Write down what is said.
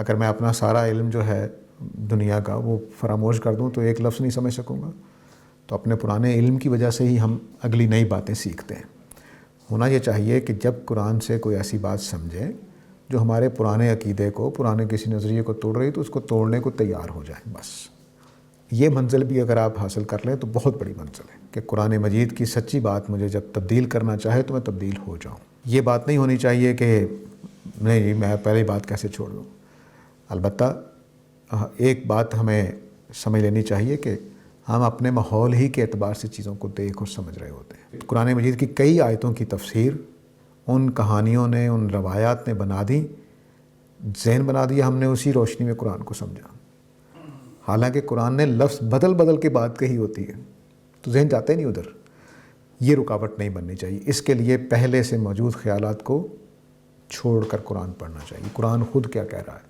اگر میں اپنا سارا علم جو ہے دنیا کا وہ فراموش کر دوں تو ایک لفظ نہیں سمجھ سکوں گا. تو اپنے پرانے علم کی وجہ سے ہی ہم اگلی نئی باتیں سیکھتے ہیں. ہونا یہ چاہیے کہ جب قرآن سے کوئی ایسی بات سمجھیں جو ہمارے پرانے عقیدے کو، پرانے کسی نظریے کو توڑ رہی تو اس کو توڑنے کو تیار ہو جائیں. بس یہ منزل بھی اگر آپ حاصل کر لیں تو بہت بڑی منزل ہے کہ قرآن مجید کی سچی بات مجھے جب تبدیل کرنا چاہے تو میں تبدیل ہو جاؤں. یہ بات نہیں ہونی چاہیے کہ نہیں جی میں پہلے بات کیسے چھوڑ دوں. البتہ ایک بات ہمیں سمجھ لینی چاہیے کہ ہم اپنے ماحول ہی کے اعتبار سے چیزوں کو دیکھ اور سمجھ رہے ہوتے ہیں. قرآن مجید کی کئی آیتوں کی تفسیر ان کہانیوں نے، ان روایات نے بنا دی، ذہن بنا دیا ہم نے اسی روشنی میں قرآن کو سمجھا. حالانکہ قرآن نے لفظ بدل بدل کے بات کہی ہوتی ہے تو ذہن جاتے نہیں ادھر. یہ رکاوٹ نہیں بننی چاہیے. اس کے لیے پہلے سے موجود خیالات کو چھوڑ کر قرآن پڑھنا چاہیے. قرآن خود کیا کہہ رہا ہے.